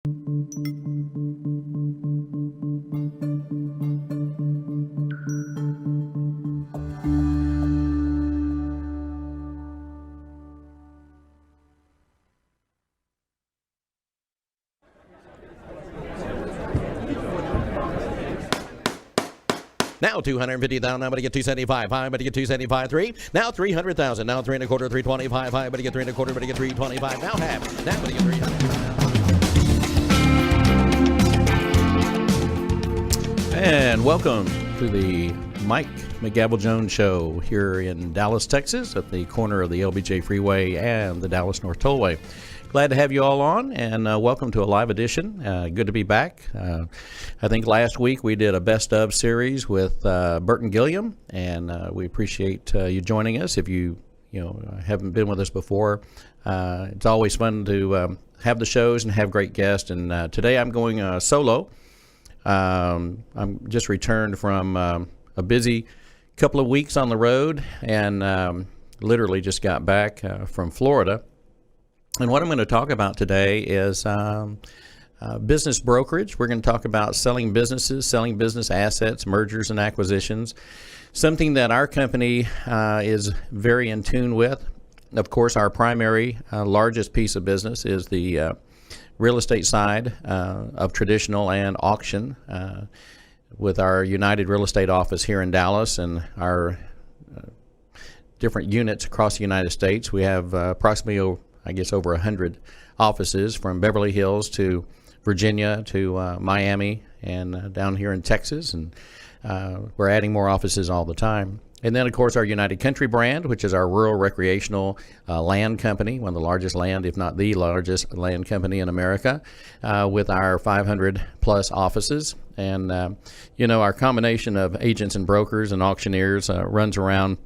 Now 250,000. I'm going to get 275. I'm going to get 275. 3. Now 300,000. Now 3 1/4. 325. I'm going to get 3 1/4. I'm going to get 325. Now half. Now I'm going to get 300. And welcome to the Mike McGavel Jones Show here in Dallas, Texas, at the corner of the LBJ Freeway and the Dallas North Tollway. Glad to have you all on, and welcome to a live edition. Good to be back. I think last week we did a best of series with Burton Gilliam, and we appreciate you joining us. If you haven't been with us before, it's always fun to have the shows and have great guests. And today I'm going solo. I'm just returned from a busy couple of weeks on the road, and literally just got back from Florida. And what I'm going to talk about today is business brokerage. We're going to talk about selling businesses, selling business assets, mergers and acquisitions, something that our company is very in tune with. Of course, our primary, largest piece of business is the real estate side of traditional and auction with our United Real Estate office here in Dallas and our different units across the United States. We have approximately over 100 offices from Beverly Hills to Virginia to Miami and down here in Texas, and we're adding more offices all the time. And then, of course, our United Country brand, which is our rural recreational land company, one of the largest land, if not the largest land company in America, with our 500-plus offices. And, our combination of agents and brokers and auctioneers runs around,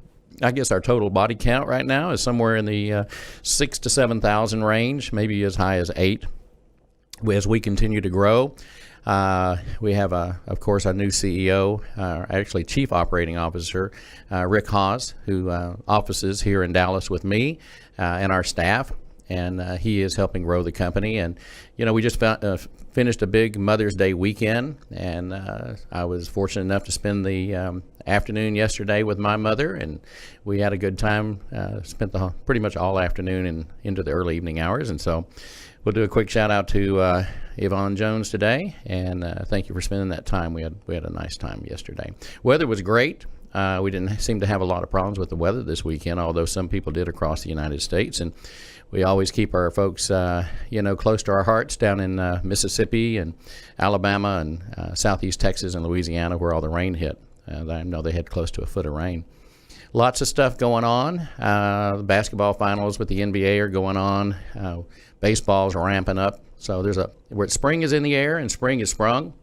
I guess our total body count right now is somewhere in the 6,000 to 7,000 range, maybe as high as 8 as we continue to grow. We have, of course, our new CEO, actually Chief Operating Officer, Rick Haas, who offices here in Dallas with me and our staff, and he is helping grow the company. And, we just finished a big Mother's Day weekend, and I was fortunate enough to spend the afternoon yesterday with my mother, and we had a good time, spent pretty much all afternoon and into the early evening hours. And so we'll do a quick shout out to Yvonne Jones today, and thank you for spending that time. We had a nice time yesterday. Weather was great. We didn't seem to have a lot of problems with the weather this weekend, although some people did across the United States. And we always keep our folks, close to our hearts down in Mississippi and Alabama and southeast Texas and Louisiana, where all the rain hit. I know they had close to a foot of rain. Lots of stuff going on. The basketball finals with the NBA are going on. Baseball's ramping up. So where spring is in the air and spring is sprung.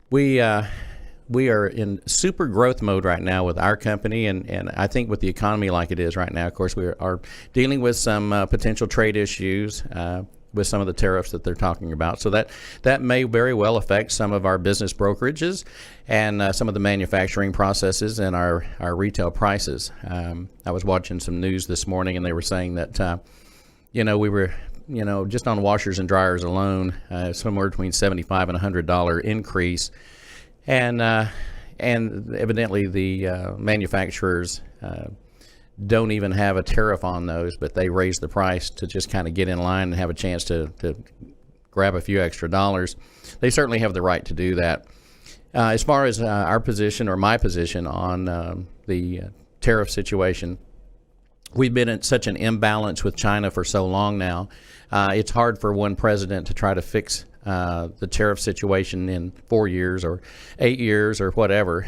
We are in super growth mode right now with our company, and I think with the economy like it is right now, of course, we are dealing with some potential trade issues with some of the tariffs that they're talking about. So that may very well affect some of our business brokerages and some of the manufacturing processes and our retail prices. I was watching some news this morning, and they were saying that, we were, just on washers and dryers alone, somewhere between $75 and $100 increase. And evidently the manufacturers don't even have a tariff on those, but they raise the price to just kind of get in line and have a chance to grab a few extra dollars. They certainly have the right to do that. As far as our position or my position on the tariff situation, we've been in such an imbalance with China for so long now. It's hard for one president to try to fix the tariff situation in 4 years or 8 years or whatever.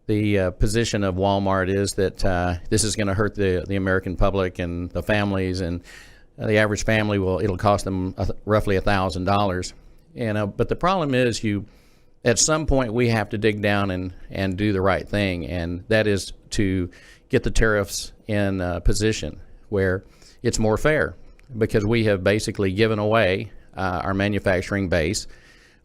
The position of Walmart is that this is going to hurt the American public and the families, and the average family it'll cost them roughly $1,000. But the problem is at some point we have to dig down and do the right thing, and that is to get the tariffs in a position where it's more fair, because we have basically given away our manufacturing base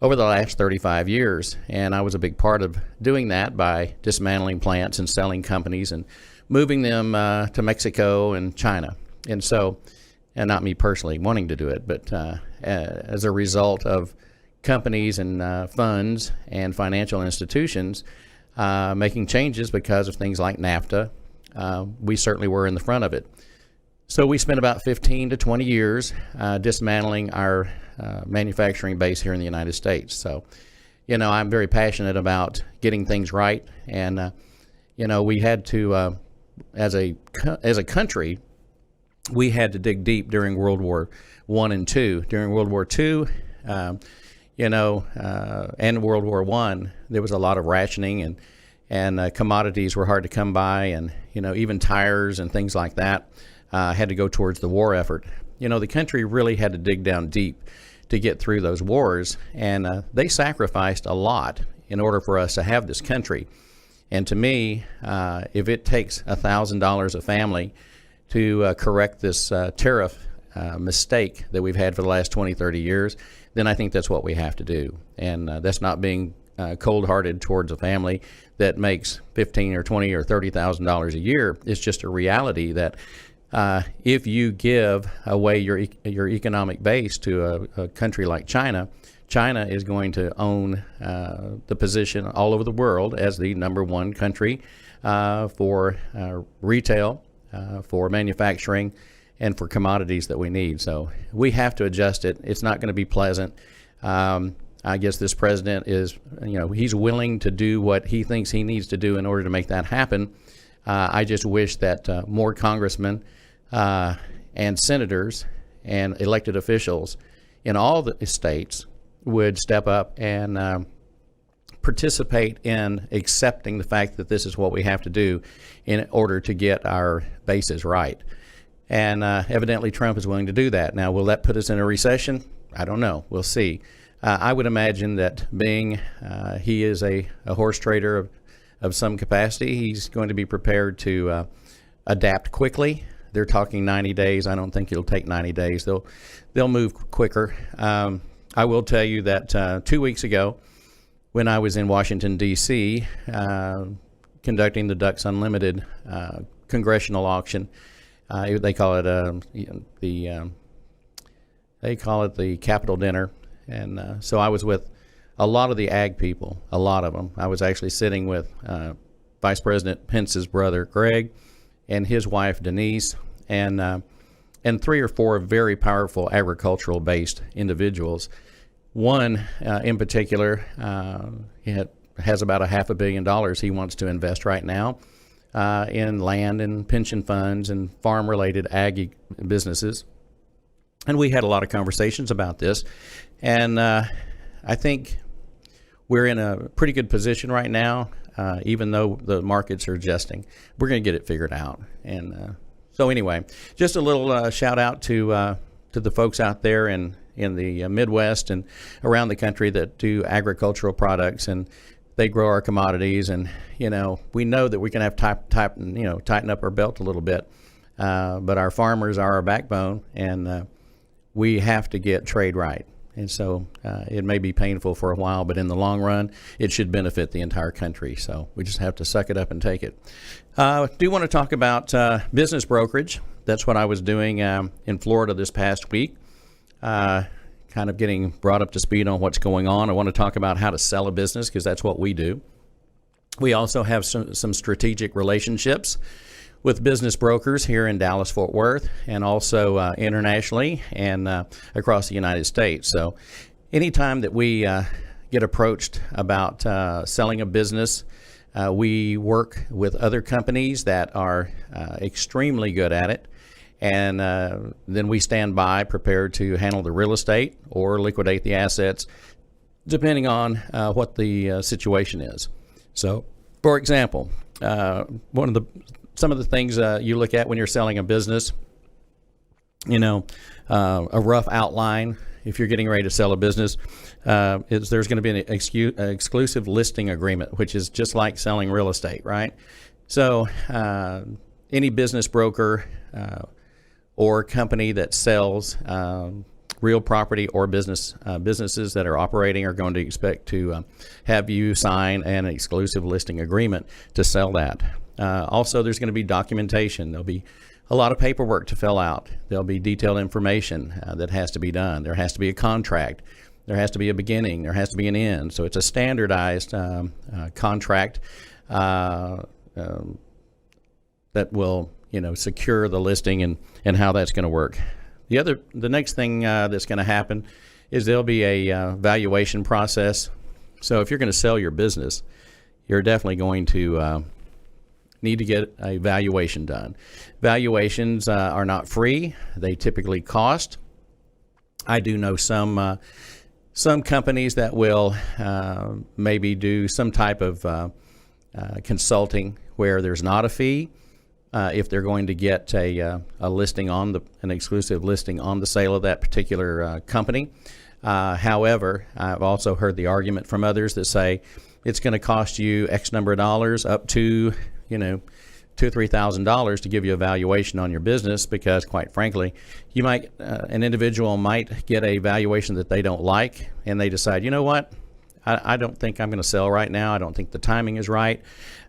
over the last 35 years. And I was a big part of doing that by dismantling plants and selling companies and moving them to Mexico and China. And so and not me personally wanting to do it, but as a result of companies and funds and financial institutions making changes because of things like NAFTA. We certainly were in the front of it. So we spent about 15 to 20 years dismantling our manufacturing base here in the United States. So, I'm very passionate about getting things right, and we had to, as a country, we had to dig deep during World War I and II. During World War II, and World War I, there was a lot of rationing, and commodities were hard to come by, and even tires and things like that had to go towards the war effort. The country really had to dig down deep to get through those wars, and they sacrificed a lot in order for us to have this country. And to me, if it takes $1,000 a family to correct this tariff mistake that we've had for the last 20, 30 years, then I think that's what we have to do. And that's not being cold-hearted towards a family that makes $15,000 or $20,000 or $30,000 a year. It's just a reality that if you give away your economic base to a country like China, China is going to own the position all over the world as the #1 country for retail, for manufacturing, and for commodities that we need. So we have to adjust it. It's not going to be pleasant. I guess this president is, he's willing to do what he thinks he needs to do in order to make that happen. I just wish that more congressmen and senators and elected officials in all the states would step up and participate in accepting the fact that this is what we have to do in order to get our bases right. And evidently Trump is willing to do that. Now, will that put us in a recession? I don't know. We'll see. I would imagine that being he is a horse trader of some capacity, he's going to be prepared to adapt quickly. They're talking 90 days. I don't think it'll take 90 days. They'll move quicker. I will tell you that 2 weeks ago, when I was in Washington, D.C., conducting the Ducks Unlimited congressional auction, they call it the Capitol Dinner, and so I was with a lot of the ag people, a lot of them. I was actually sitting with Vice President Pence's brother Greg and his wife Denise, and 3 or 4 very powerful agricultural-based individuals. One in particular has about $500 million he wants to invest right now in land and pension funds and farm-related ag businesses. And we had a lot of conversations about this. And I think we're in a pretty good position right now, even though the markets are adjusting. We're going to get it figured out. And so anyway, just a little shout out to the folks out there in the Midwest and around the country that do agricultural products, and they grow our commodities. And we know that we can have tighten up our belt a little bit, but our farmers are our backbone, and we have to get trade right. And so it may be painful for a while, but in the long run, it should benefit the entire country. So we just have to suck it up and take it. I do want to talk about business brokerage. That's what I was doing in Florida this past week, kind of getting brought up to speed on what's going on. I want to talk about how to sell a business, because that's what we do. We also have some strategic relationships with business brokers here in Dallas-Fort Worth, and also internationally and across the United States. So anytime that we get approached about selling a business, we work with other companies that are extremely good at it, and then we stand by prepared to handle the real estate or liquidate the assets, depending on what the situation is. So, for example, some of the things you look at when you're selling a business, a rough outline. If you're getting ready to sell a business, there's going to be an exclusive listing agreement, which is just like selling real estate, right? So any business broker or company that sells real property or businesses that are operating are going to expect to have you sign an exclusive listing agreement to sell that. Also, there's going to be documentation. There'll be a lot of paperwork to fill out. There'll be detailed information that has to be done. There has to be a contract. There has to be a beginning. There has to be an end. So it's a standardized contract that will, secure the listing and how that's going to work. The next thing that's going to happen is there'll be a valuation process. So if you're going to sell your business, you're definitely going to need to get a valuation done. Valuations are not free. They typically cost. I do know some companies that will maybe do some type of consulting where there's not a fee if they're going to get a listing on an exclusive listing on the sale of that particular company. However, I've also heard the argument from others that say it's going to cost you X number of dollars, up to $2,000 or $3,000 to give you a valuation on your business, because quite frankly, you might an individual might get a valuation that they don't like, and they decide, you know what, I don't think I'm going to sell right now. I don't think the timing is right.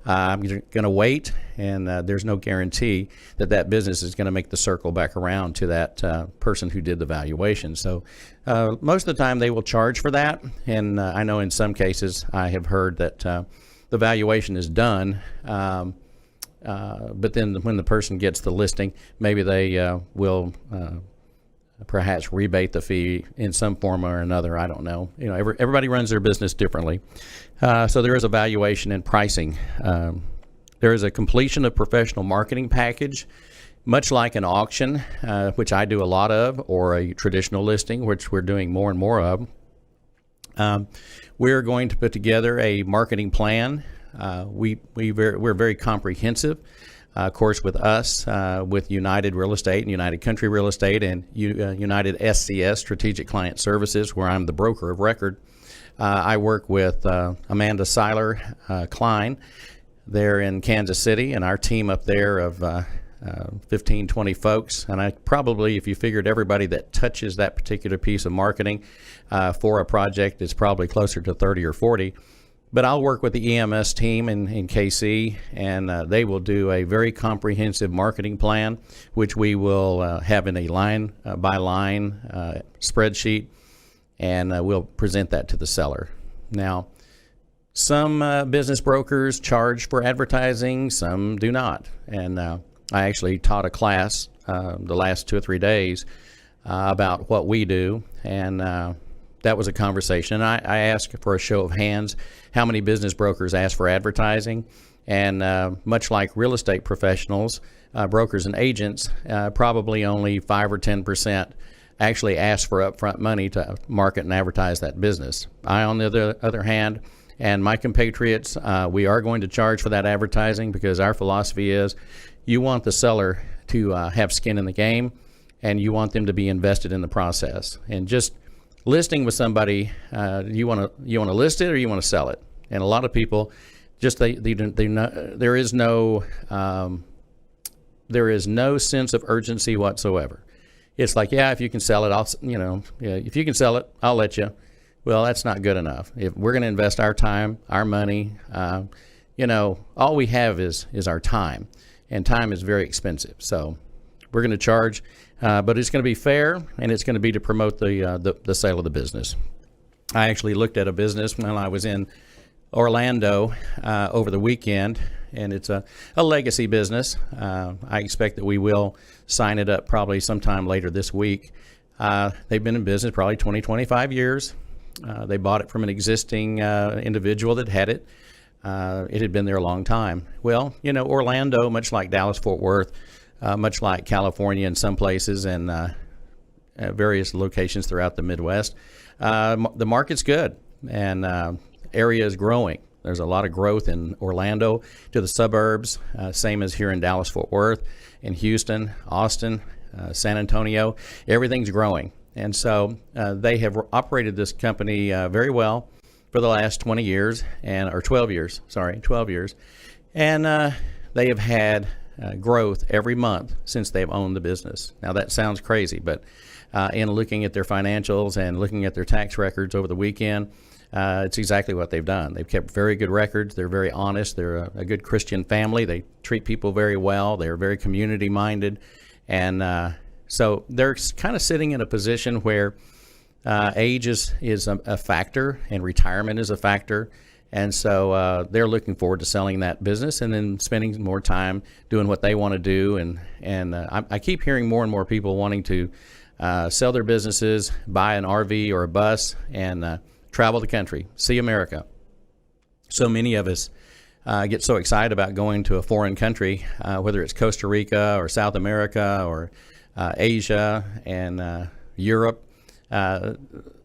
I'm going to wait, and there's no guarantee that business is going to make the circle back around to that person who did the valuation. So most of the time they will charge for that, and I know in some cases I have heard that the valuation is done, but then when the person gets the listing, maybe they will perhaps rebate the fee in some form or another. I don't know. Everybody runs their business differently. So there is a valuation and pricing. There is a completion of professional marketing package, much like an auction, which I do a lot of, or a traditional listing, which we're doing more and more of. We're going to put together a marketing plan. We're very comprehensive. Of course, with us, with United Real Estate and United Country Real Estate and United SCS, Strategic Client Services, where I'm the broker of record, I work with Amanda Seiler Klein there in Kansas City, and our team up there of 15, 20 folks. And I probably, if you figured everybody that touches that particular piece of marketing for a project, is probably closer to 30 or 40. But I'll work with the EMS team in KC, and they will do a very comprehensive marketing plan, which we will have in a line-by-line spreadsheet, and we'll present that to the seller. Now, some business brokers charge for advertising, some do not. And I actually taught a class the last 2 or 3 days about what we do, and that was a conversation. And I asked for a show of hands how many business brokers ask for advertising. And much like real estate professionals, brokers and agents, probably only 5 or 10% actually ask for upfront money to market and advertise that business. I, on the other hand, and my compatriots, we are going to charge for that advertising, because our philosophy is you want the seller to have skin in the game, and you want them to be invested in the process. And just listing with somebody, you want to list it or you want to sell it? And a lot of people just there is no sense of urgency whatsoever. It's like, yeah, if you can sell it, if you can sell it, I'll let you. Well, that's not good enough. If we're going to invest our time, our money, all we have is our time, and time is very expensive. So we're going to charge, but it's going to be fair, and it's going to be to promote the sale of the business. I actually looked at a business when I was in Orlando over the weekend, and it's a legacy business. I expect that we will sign it up probably sometime later this week. They've been in business probably 20, 25 years. They bought it from an existing individual that had it. It had been there a long time. Well, Orlando, much like Dallas-Fort Worth, much like California in some places, and various locations throughout the Midwest, the market's good, and area is growing. There's a lot of growth in Orlando to the suburbs, same as here in Dallas-Fort Worth, in Houston, Austin, San Antonio. Everything's growing. And so they have operated this company very well for the last 12 years. And they have had growth every month since they've owned the business. Now that sounds crazy, but in looking at their financials and looking at their tax records over the weekend. It's exactly what they've done. They've kept very good records. They're very honest. They're a good Christian family. They treat people very well. They're very community-minded. And so they're kind of sitting in a position where age is a factor and retirement is a factor. And so they're looking forward to selling that business and then spending more time doing what they want to do. And I keep hearing more and more people wanting to sell their businesses, buy an RV or a bus, and travel the country, see America. So many of us get so excited about going to a foreign country, whether it's Costa Rica or South America or Asia and Europe.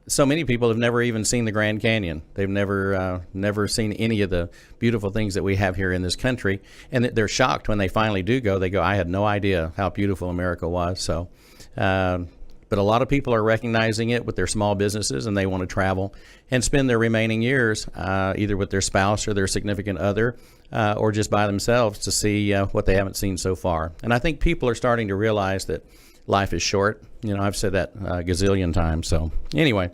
So many people have never even seen the Grand Canyon. They've never seen any of the beautiful things that we have here in this country, and they're shocked when they finally do go. They go, "I had no idea how beautiful America was." So, but a lot of people are recognizing it with their small businesses, and they want to travel and spend their remaining years either with their spouse or their significant other, or just by themselves to see what they haven't seen so far. And I think people are starting to realize that life is short. I've said that a gazillion times. So anyway,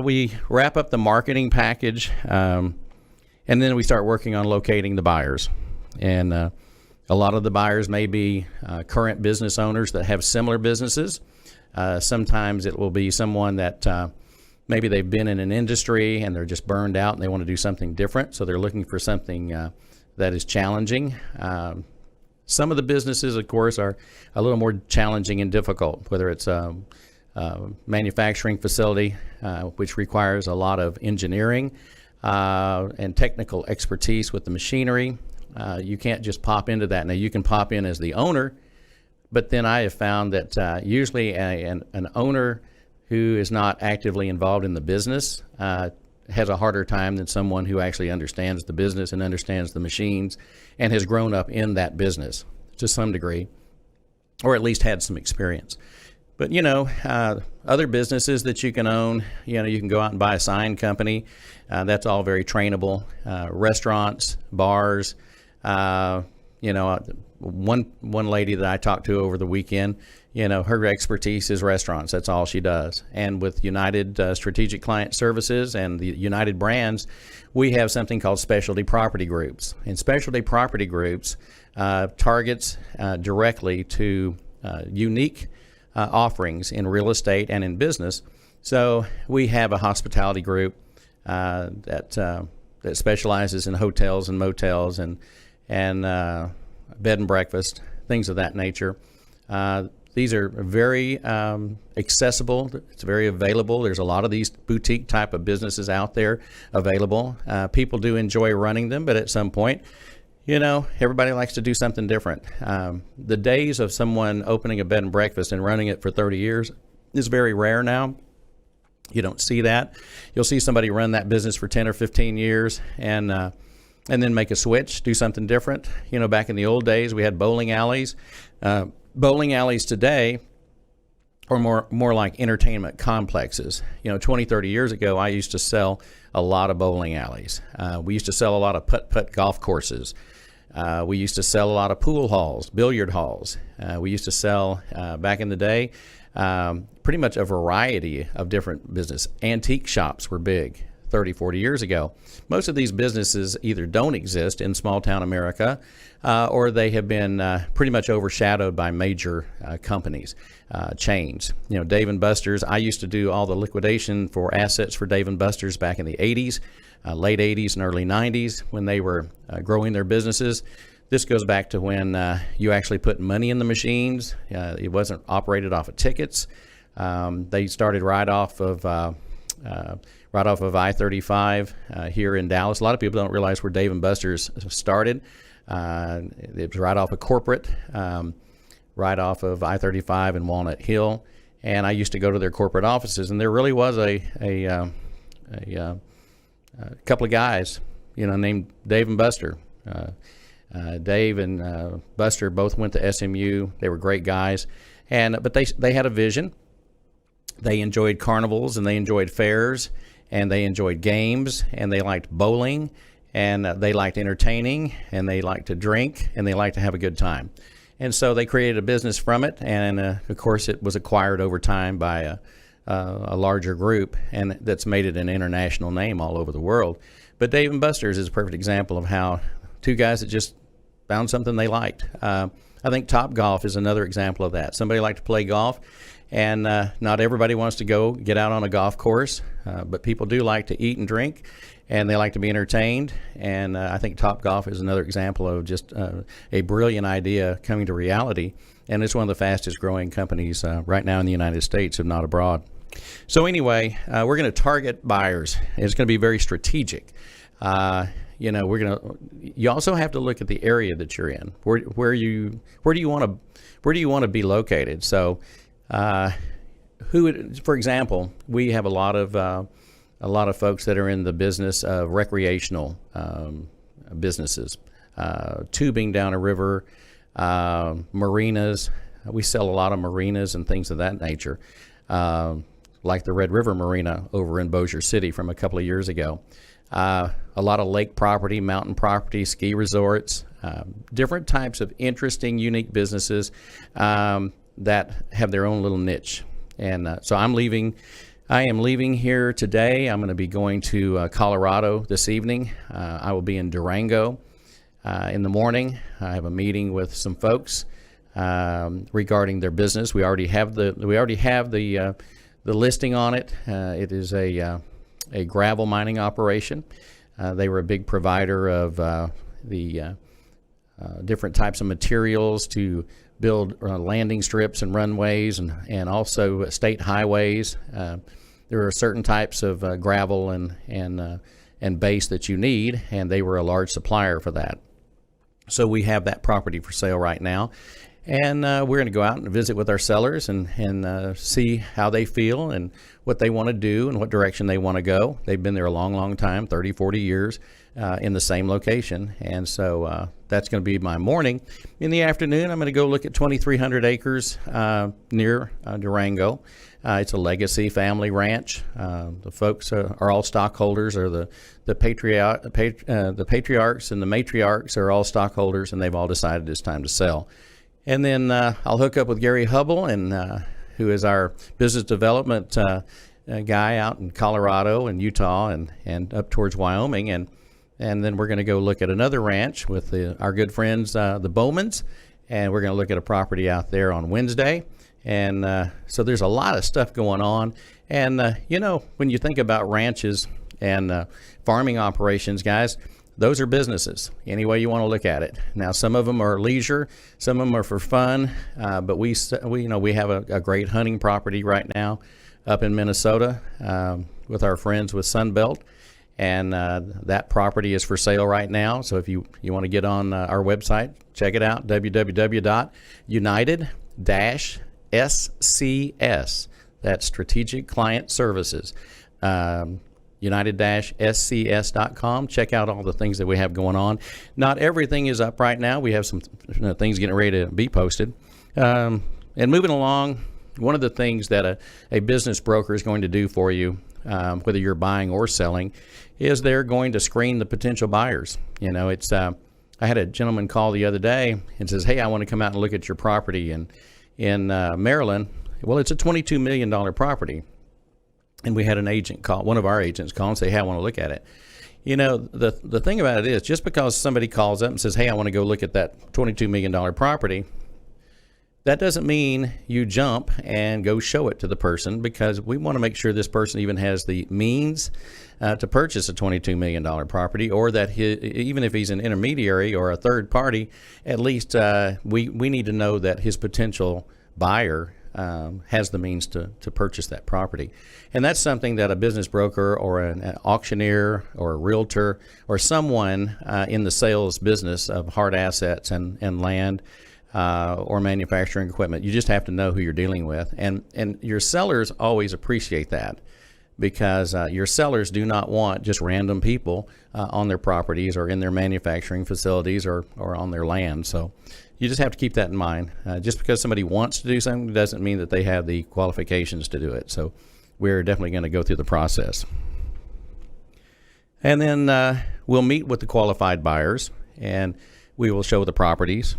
we wrap up the marketing package, and then we start working on locating the buyers. And a lot of the buyers may be current business owners that have similar businesses. Sometimes it will be someone that maybe they've been in an industry and they're just burned out and they want to do something different. So they're looking for something that is challenging. Some of the businesses, of course, are a little more challenging and difficult, whether it's a manufacturing facility, which requires a lot of engineering and technical expertise with the machinery. You can't just pop into that. Now, you can pop in as the owner, but then I have found that usually an owner who is not actively involved in the business has a harder time than someone who actually understands the business and understands the machines and has grown up in that business to some degree, or at least had some experience. But, other businesses that you can own, you can go out and buy a sign company. That's all very trainable. Restaurants, bars, one lady that I talked to over the weekend, her expertise is restaurants. That's all she does. And with United Strategic Client Services and the United brands, we have something called specialty property groups. And specialty property groups targets directly to unique offerings in real estate and in business. So we have a hospitality group that specializes in hotels and motels and bed and breakfast, things of that nature. These are very accessible. It's very available. There's a lot of these boutique type of businesses out there available. People do enjoy running them, but at some point, everybody likes to do something different. The days of someone opening a bed and breakfast and running it for 30 years is very rare now. You don't see that. You'll see somebody run that business for 10 or 15 years and then make a switch, do something different. Back in the old days, we had bowling alleys. Bowling alleys today are more like entertainment complexes. 20, 30 years ago, I used to sell a lot of bowling alleys. We used to sell a lot of putt-putt golf courses. We used to sell a lot of pool halls, billiard halls. We used to sell, back in the day, pretty much a variety of different business. Antique shops were big 30, 40 years ago. Most of these businesses either don't exist in small town America or they have been pretty much overshadowed by major companies, chains. Dave & Buster's, I used to do all the liquidation for assets for Dave & Buster's back in the 80s, late 80s and early 90s when they were growing their businesses. This goes back to when you actually put money in the machines. It wasn't operated off of tickets. They started right off of I-35 here in Dallas. A lot of people don't realize where Dave & Buster's started. It was right off of Corporate, right off of I-35 and Walnut Hill. And I used to go to their corporate offices, and there really was a couple of guys, named Dave and Buster. Dave and Buster both went to SMU. They were great guys, but they had a vision. They enjoyed carnivals and they enjoyed fairs and they enjoyed games and they liked bowling and they liked entertaining and they liked to drink and they liked to have a good time. And so they created a business from it, and of course it was acquired over time by a larger group, and that's made it an international name all over the world. But Dave & Buster's is a perfect example of how two guys that just found something they liked. I think Top Golf is another example of that. Somebody liked to play golf, and not everybody wants to go get out on a golf course, but people do like to eat and drink, and they like to be entertained. And I think Top Golf is another example of just a brilliant idea coming to reality. And it's one of the fastest growing companies right now in the United States, if not abroad. So anyway, we're going to target buyers. It's going to be very strategic. You also have to look at the area that you're in. Where do you want to be located? So, for example, we have a lot of folks that are in the business of recreational businesses, tubing down a river, marinas. We sell a lot of marinas and things of that nature, like the Red River Marina over in Bossier City from a couple of years ago. A lot of lake property, mountain property, ski resorts, different types of interesting, unique businesses that have their own little niche. And so I am leaving here today. I'm going to be going to Colorado this evening. I will be in Durango in the morning. I have a meeting with some folks regarding their business. We already have the listing on it. It is a gravel mining operation. They were a big provider of the different types of materials to build landing strips and runways, and also state highways. There are certain types of gravel and base that you need, and they were a large supplier for that. So we have that property for sale right now. And we're going to go out and visit with our sellers and see how they feel and what they want to do and what direction they want to go. They've been there a long, long time, 30, 40 years in the same location. And so that's going to be my morning. In the afternoon, I'm going to go look at 2,300 acres near Durango. It's a legacy family ranch. The folks are all stockholders, or the patriarchs and the matriarchs are all stockholders, and they've all decided it's time to sell. And then I'll hook up with Gary Hubble, who is our business development guy out in Colorado and Utah and up towards Wyoming. And then we're going to go look at another ranch with our good friends, the Bowmans. And we're going to look at a property out there on Wednesday. And so there's a lot of stuff going on. And, when you think about ranches and farming operations, guys, those are businesses, any way you want to look at it. Now, some of them are leisure, some of them are for fun, but we have a great hunting property right now up in Minnesota with our friends with Sunbelt, and that property is for sale right now. So if you want to get on our website, check it out, www.united-SCS. That's Strategic Client Services. United-SCS.com. Check out all the things that we have going on. Not everything is up right now. We have some things getting ready to be posted. And moving along, one of the things that a business broker is going to do for you, whether you're buying or selling, is they're going to screen the potential buyers. I had a gentleman call the other day and says, "Hey, I want to come out and look at your property in Maryland." Well, it's a $22 million property. And we had an agent call, one of our agents call and say, "Hey, I want to look at it." The thing about it is, just because somebody calls up and says, "Hey, I want to go look at that $22 million property," that doesn't mean you jump and go show it to the person, because we want to make sure this person even has the means to purchase a $22 million property, or that even if he's an intermediary or a third party, at least we need to know that his potential buyer has the means to purchase that property. And that's something that a business broker or an auctioneer or a realtor or someone in the sales business of hard assets and land or manufacturing equipment, you just have to know who you're dealing with. And your sellers always appreciate that, because your sellers do not want just random people on their properties or in their manufacturing facilities or on their land. So you just have to keep that in mind. Just because somebody wants to do something doesn't mean that they have the qualifications to do it. So we're definitely going to go through the process. And then we'll meet with the qualified buyers, and we will show the properties.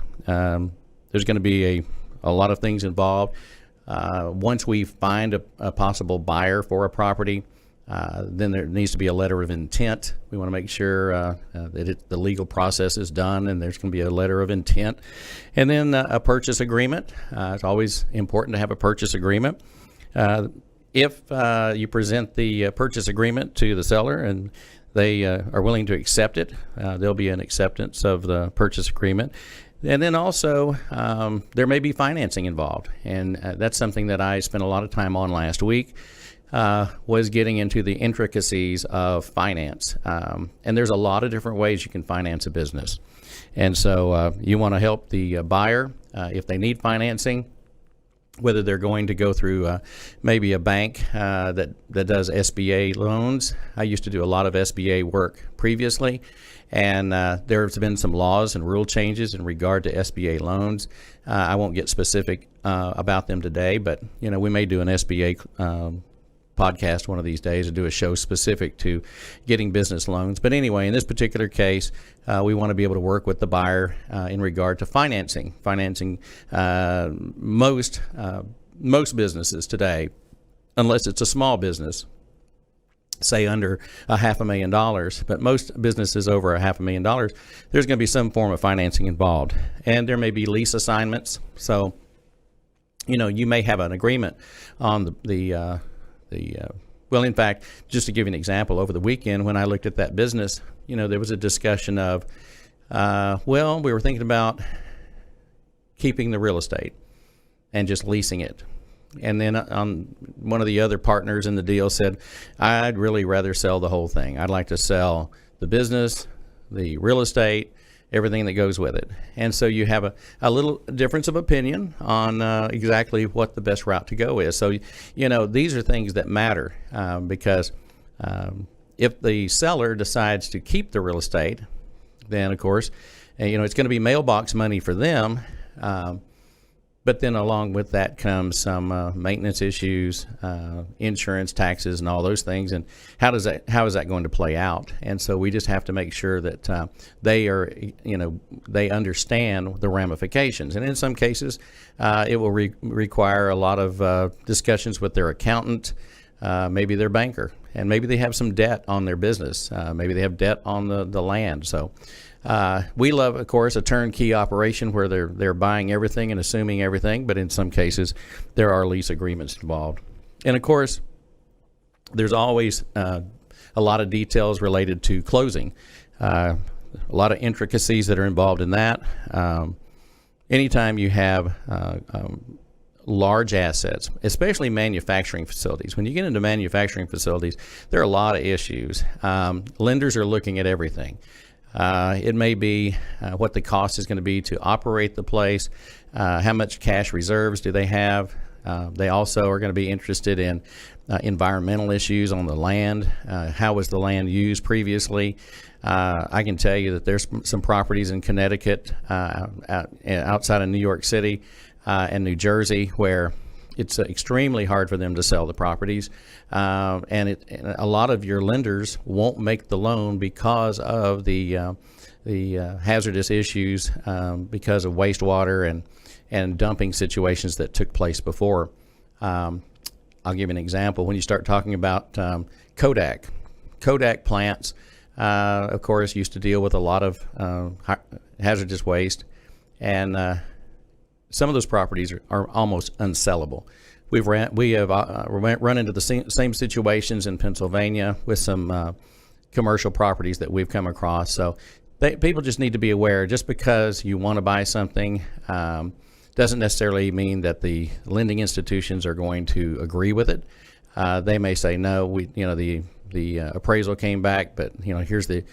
There's going to be a lot of things involved. Once we find a possible buyer for a property, then there needs to be a letter of intent. We want to make sure that the legal process is done, and there's going to be a letter of intent. And then a purchase agreement. It's always important to have a purchase agreement. If you present the purchase agreement to the seller and they are willing to accept it, there'll be an acceptance of the purchase agreement. And then also, there may be financing involved. And that's something that I spent a lot of time on last week. Was getting into the intricacies of finance. And there's a lot of different ways you can finance a business. And so you want to help the buyer if they need financing, whether they're going to go through maybe a bank that does SBA loans. I used to do a lot of SBA work previously, and there's been some laws and rule changes in regard to SBA loans. I won't get specific about them today, but we may do an SBA podcast one of these days and do a show specific to getting business loans. But anyway, in this particular case, we want to be able to work with the buyer in regard to financing. Most businesses today, unless it's a small business, say under $500,000, but most businesses over $500,000, there's going to be some form of financing involved, and there may be lease assignments. So, you may have an agreement on well, in fact, just to give you an example, over the weekend when I looked at that business, there was a discussion of, we were thinking about keeping the real estate and just leasing it. And then one of the other partners in the deal said, I'd really rather sell the whole thing. I'd like to sell the business, the real estate, everything that goes with it. And so you have a little difference of opinion on exactly what the best route to go is. So, these are things that matter because if the seller decides to keep the real estate, then, of course, it's going to be mailbox money for them. But then along with that comes some maintenance issues, insurance, taxes, and all those things. And how is that going to play out? And so we just have to make sure that they understand the ramifications. And in some cases, it will require a lot of discussions with their accountant, maybe their banker, and maybe they have some debt on their business. Maybe they have debt on the land. So. We love, of course, a turnkey operation where they're buying everything and assuming everything, but in some cases there are lease agreements involved. And of course, there's always a lot of details related to closing, a lot of intricacies that are involved in that. Anytime you have large assets, especially manufacturing facilities. When you get into manufacturing facilities, there are a lot of issues. Lenders are looking at everything. It may be what the cost is going to be to operate the place, how much cash reserves do they have. They also are going to be interested in environmental issues on the land. How was the land used previously? I can tell you that there's some properties in Connecticut, outside of New York City and New Jersey, where it's extremely hard for them to sell the properties, and a lot of your lenders won't make the loan because of the hazardous issues because of wastewater and dumping situations that took place before. I'll give you an example. When you start talking about Kodak plants, of course, used to deal with a lot of hazardous waste, and some of those properties are almost unsellable. We have run into the same situations in Pennsylvania with some commercial properties that we've come across. So people just need to be aware. Just because you want to buy something doesn't necessarily mean that the lending institutions are going to agree with it. They may say no. The appraisal came back, but here's the.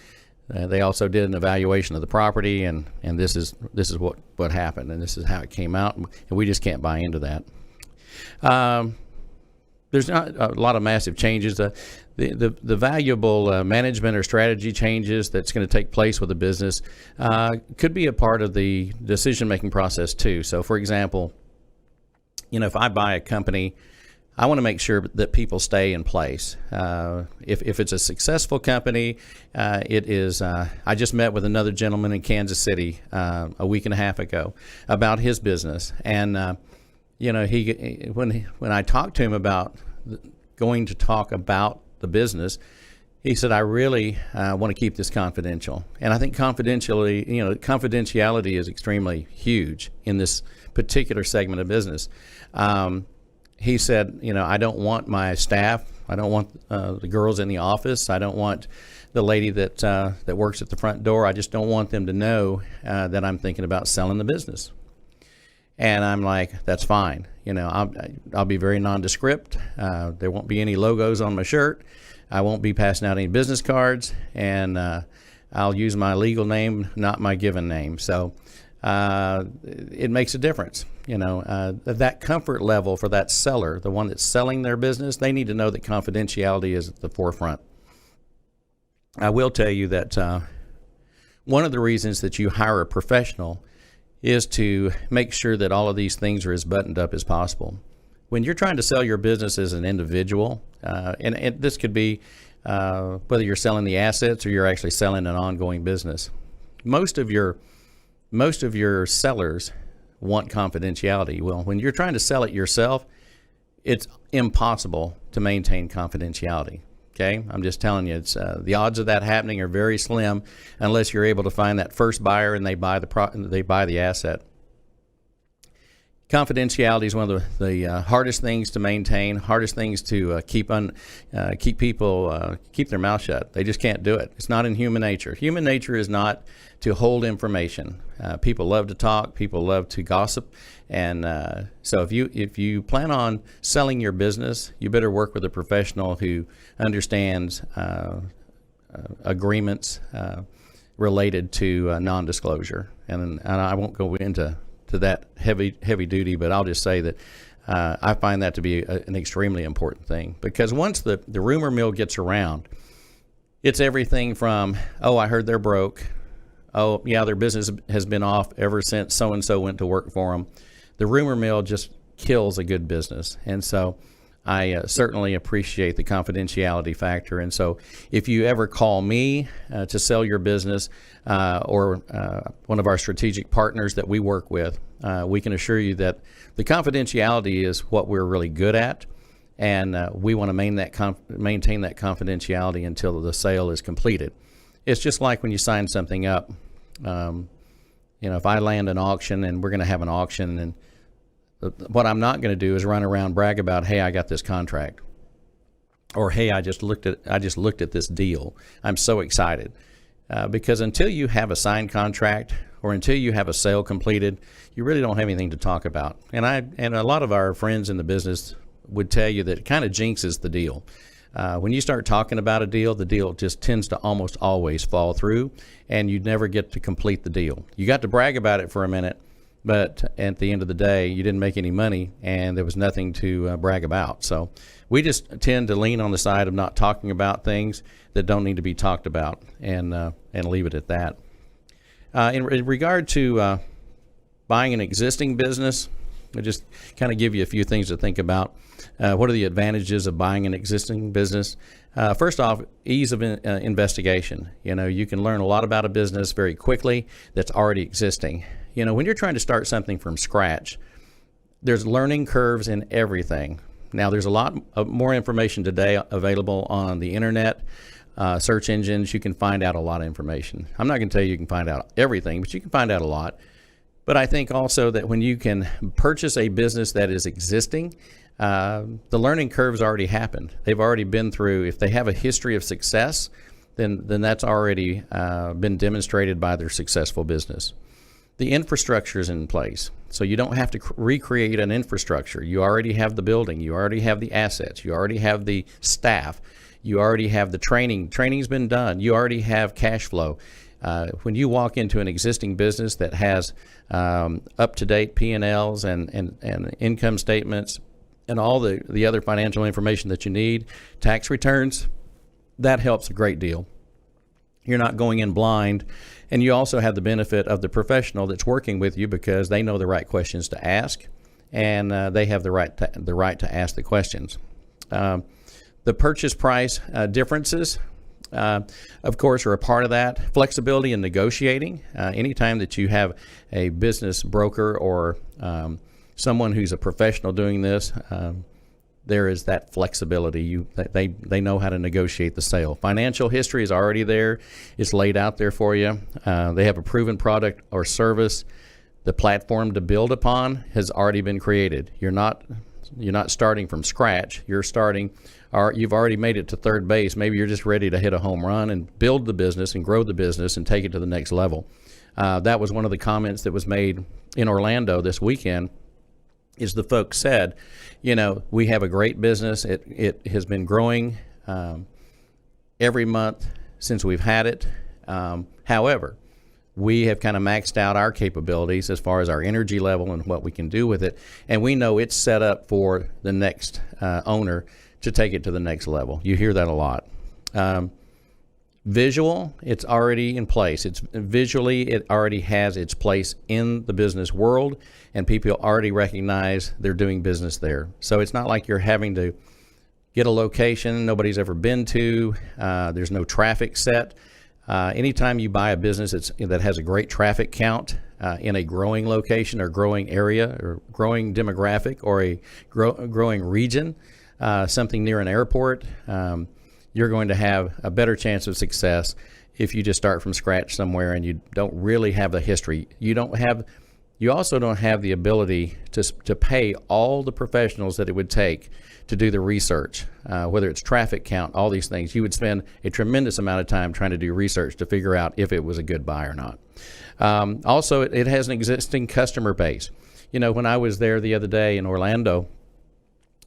They also did an evaluation of the property, and this is what happened, and this is how it came out, and we just can't buy into that. There's not a lot of massive changes. The valuable management or strategy changes that's going to take place with a business could be a part of the decision-making process too. So, for example, if I buy a company, I want to make sure that people stay in place. If it's a successful company, it is. I just met with another gentleman in Kansas City a week and a half ago about his business, and when I talked to him about going to talk about the business, he said, I really want to keep this confidential. And I think confidentiality is extremely huge in this particular segment of business. He said, I don't want my staff, I don't want the girls in the office, I don't want the lady that works at the front door, I just don't want them to know that I'm thinking about selling the business. And I'm like, that's fine. I'll be very nondescript. There won't be any logos on my shirt. I won't be passing out any business cards, and I'll use my legal name, not my given name. So it makes a difference. That comfort level for that seller, the one that's selling their business, they need to know that confidentiality is at the forefront. I will tell you that one of the reasons that you hire a professional is to make sure that all of these things are as buttoned up as possible. When you're trying to sell your business as an individual, and this could be whether you're selling the assets or you're actually selling an ongoing business, most of your sellers want confidentiality. Well, when you're trying to sell it yourself, it's impossible to maintain confidentiality. Okay, I'm just telling you, it's the odds of that happening are very slim unless you're able to find that first buyer and they buy the asset. Confidentiality is one of the hardest things to maintain, hardest things to keep people keep their mouth shut. They just can't do it. It's not in human nature. Human nature is not to hold information. People love to talk. People love to gossip. And so if you plan on selling your business, you better work with a professional who understands agreements related to non-disclosure. And I won't go into that heavy duty, but I'll just say that I find that to be an extremely important thing, because once the rumor mill gets around, it's everything from, oh, I heard they're broke. Oh, yeah, their business has been off ever since so-and-so went to work for them. The rumor mill just kills a good business. And so I certainly appreciate the confidentiality factor. And so if you ever call me to sell your business or one of our strategic partners that we work with, we can assure you that the confidentiality is what we're really good at. And we want to maintain that confidentiality until the sale is completed. It's just like when you sign something up. If I land an auction and we're going to have an auction, and what I'm not going to do is run around brag about, hey, I got this contract, or hey, I just looked at this deal. I'm so excited, because until you have a signed contract or until you have a sale completed, you really don't have anything to talk about. And a lot of our friends in the business would tell you that it kind of jinxes the deal. When you start talking about a deal, the deal just tends to almost always fall through, and you never get to complete the deal. You got to brag about it for a minute, but at the end of the day, you didn't make any money, and there was nothing to brag about. So we just tend to lean on the side of not talking about things that don't need to be talked about, and leave it at that. In regard to buying an existing business, I'll just kind of give you a few things to think about. What are the advantages of buying an existing business? First off, ease of investigation. You can learn a lot about a business very quickly that's already existing. When you're trying to start something from scratch, there's learning curves in everything. Now, there's a lot more information today available on the internet. Search engines, you can find out a lot of information. I'm not going to tell you can find out everything, but you can find out a lot. But I think also that when you can purchase a business that is existing, the learning curve's already happened. They've already been through. If they have a history of success, then that's already been demonstrated by their successful business. The infrastructure is in place, so you don't have to recreate an infrastructure. You already have the building. You already have the assets. You already have the staff. You already have the training. Training's been done. You already have cash flow. When you walk into an existing business that has up-to-date P&Ls and income statements and all the other financial information that you need, tax returns, that helps a great deal. You're not going in blind, and you also have the benefit of the professional that's working with you, because they know the right questions to ask, and they have the right to ask the questions. The purchase price differences, of course, are a part of that. Flexibility in negotiating. Anytime that you have a business broker or someone who's a professional doing this, there is that flexibility. They know how to negotiate the sale. Financial history is already there. It's laid out there for you. They have a proven product or service. The platform to build upon has already been created. You're not starting from scratch. You've already made it to third base. Maybe you're just ready to hit a home run and build the business and grow the business and take it to the next level. That was one of the comments that was made in Orlando this weekend. Is the folks said, we have a great business. It has been growing every month since we've had it. However, we have kind of maxed out our capabilities as far as our energy level and what we can do with it. And we know it's set up for the next owner to take it to the next level. You hear that a lot. Visual, it's already in place. It already has its place in the business world, and people already recognize they're doing business there. So it's not like you're having to get a location nobody's ever been to. There's no traffic set. Anytime you buy a business that has a great traffic count in a growing location or growing area or growing demographic or a growing region, something near an airport, you're going to have a better chance of success if you just start from scratch somewhere and you don't really have the history. You also don't have the ability to pay all the professionals that it would take to do the research, whether it's traffic count, all these things. You would spend a tremendous amount of time trying to do research to figure out if it was a good buy or not. Also, it has an existing customer base. When I was there the other day in Orlando,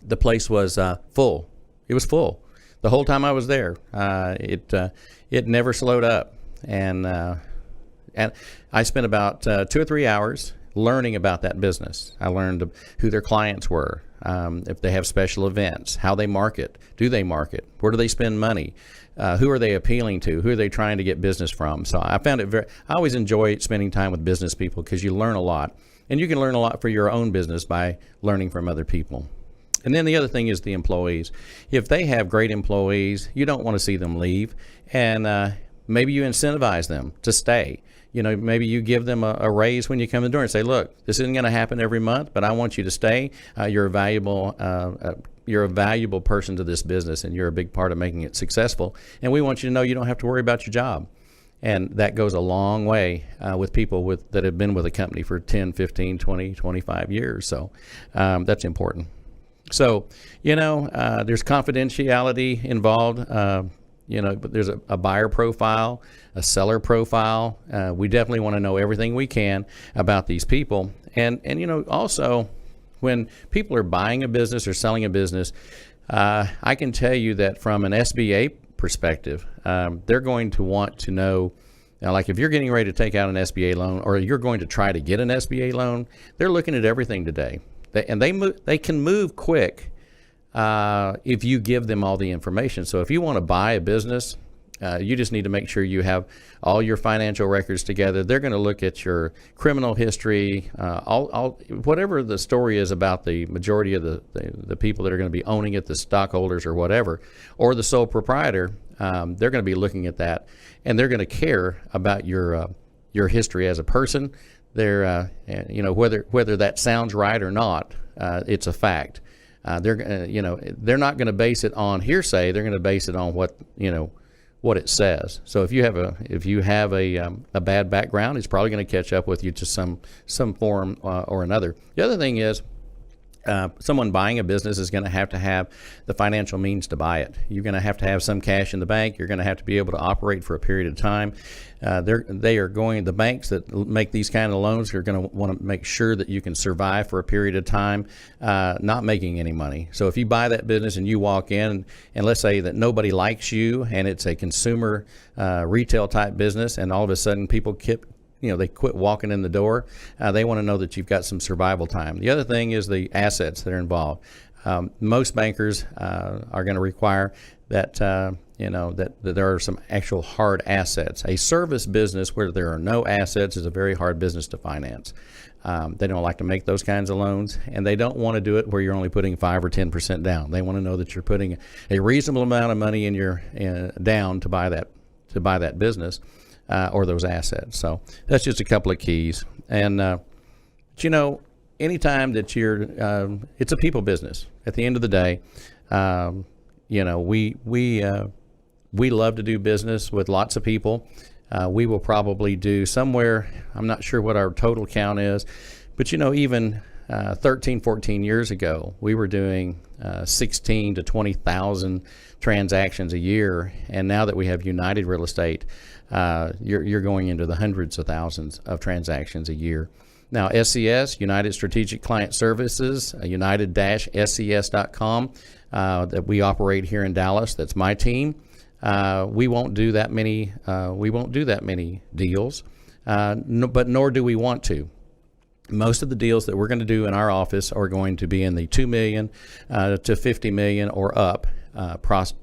the place was full. It was full. The whole time I was there, it never slowed up, and I spent about 2 or 3 hours learning about that business. I learned who their clients were, if they have special events, how they market, do they market, where do they spend money, who are they appealing to, who are they trying to get business from. So I found I always enjoy spending time with business people because you learn a lot, and you can learn a lot for your own business by learning from other people. And then the other thing is the employees. If they have great employees, you don't want to see them leave, and maybe you incentivize them to stay. Maybe you give them a raise when you come in the door and say, look, this isn't going to happen every month, but I want you to stay. You're a valuable person to this business, and you're a big part of making it successful. And we want you to know you don't have to worry about your job. And that goes a long way with people that have been with a company for 10, 15, 20, 25 years. So that's important. So, there's confidentiality involved. But there's a buyer profile, a seller profile. We definitely want to know everything we can about these people. And also, when people are buying a business or selling a business, I can tell you that from an SBA perspective, they're going to want to know, like if you're getting ready to take out an SBA loan or you're going to try to get an SBA loan, they're looking at everything today. They can move quick if you give them all the information. So if you want to buy a business, you just need to make sure you have all your financial records together. They're going to look at your criminal history, whatever the story is about the majority of the people that are going to be owning it, the stockholders or whatever, or the sole proprietor. They're going to be looking at that, and they're going to care about your history as a person. They're whether that sounds right or not, it's a fact. They're not going to base it on hearsay. They're going to base it on what it says. So if you have a bad background, it's probably going to catch up with you to some form or another. The other thing is, someone buying a business is going to have the financial means to buy it. You're going to have some cash in the bank. You're going to have to be able to operate for a period of time. The banks that make these kind of loans are going to want to make sure that you can survive for a period of time, not making any money. So if you buy that business and you walk in, and let's say that nobody likes you, and it's a consumer retail type business, and all of a sudden people they quit walking in the door. They want to know that you've got some survival time. The other thing is the assets that are involved. Most bankers are going to require that that there are some actual hard assets. A service business where there are no assets is a very hard business to finance. They don't like to make those kinds of loans, and they don't want to do it where you're only putting 5 or 10% down. They want to know that you're putting a reasonable amount of money in your down to buy that business or those assets. So that's just a couple of keys. And but anytime that it's a people business. At the end of the day, we love to do business with lots of people. We will probably do somewhere, I'm not sure what our total count is, but even 13, 14 years ago, we were doing 16 to 20,000 transactions a year. And now that we have United Real Estate, you're going into the hundreds of thousands of transactions a year. Now, SCS, United Strategic Client Services, united-scs.com, that we operate here in Dallas. That's my team. We won't do that many. We won't do that many deals, but nor do we want to. Most of the deals that we're going to do in our office are going to be in the $2 million to $50 million or up price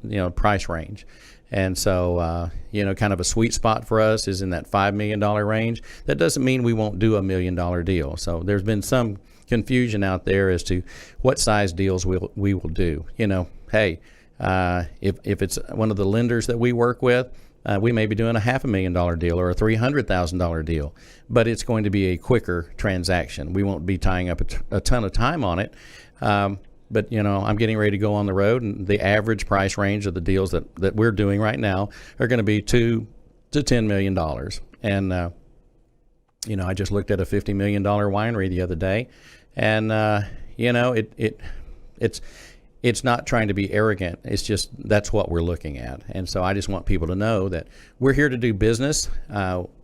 range. And so, kind of a sweet spot for us is in that $5 million range. That doesn't mean we won't do $1 million deal. So there's been some confusion out there as to what size deals we will do. Hey, if it's one of the lenders that we work with, we may be doing a $500,000 deal or a $300,000 deal, but it's going to be a quicker transaction. We won't be tying up a ton of time on it. But, I'm getting ready to go on the road, and the average price range of the deals that we're doing right now are going to be $2 to $10 million. And, I just looked at a $50 million winery the other day, and, it's not trying to be arrogant. It's just that's what we're looking at. And so I just want people to know that we're here to do business.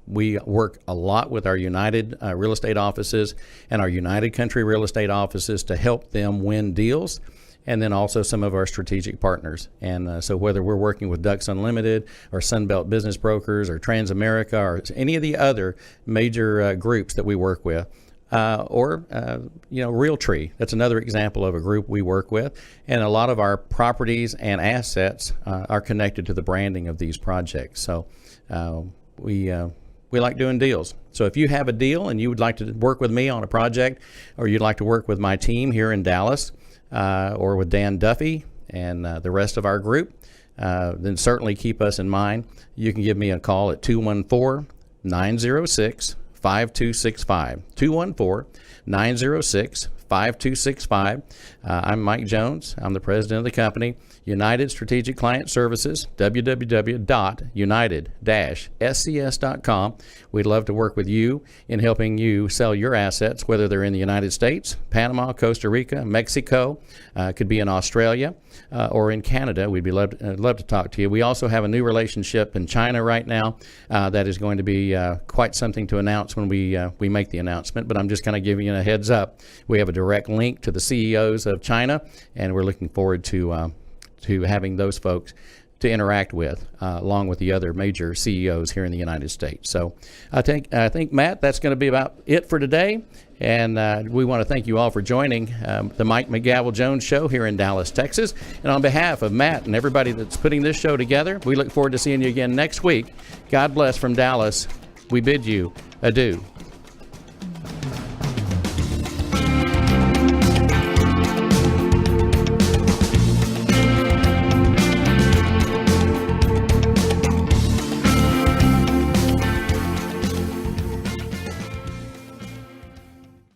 We work a lot with our United real estate offices and our United Country real estate offices to help them win deals, and then also some of our strategic partners. And so whether we're working with Ducks Unlimited or Sunbelt Business Brokers or Transamerica or any of the other major groups that we work with, or Realtree. That's another example of a group we work with. And a lot of our properties and assets are connected to the branding of these projects. So we like doing deals. So if you have a deal and you would like to work with me on a project, or you'd like to work with my team here in Dallas, or with Dan Duffy and the rest of our group, then certainly keep us in mind. You can give me a call at 214-906-5265, 214-906-5265. I'm Mike Jones. I'm the president of the company. United Strategic Client Services, www.united-scs.com. We'd love to work with you in helping you sell your assets, whether they're in the United States, Panama, Costa Rica, Mexico, could be in Australia, or in Canada. We'd be love to talk to you. We also have a new relationship in China right now that is going to be quite something to announce when we make the announcement, but I'm just kind of giving you a heads up. We have a direct link to the CEOs of China, and we're looking forward to having those folks to interact with, along with the other major CEOs here in the United States. So I think, Matt, that's going to be about it for today. And we want to thank you all for joining the Mike McGavel Jones Show here in Dallas, Texas. And on behalf of Matt and everybody that's putting this show together, we look forward to seeing you again next week. God bless from Dallas. We bid you adieu.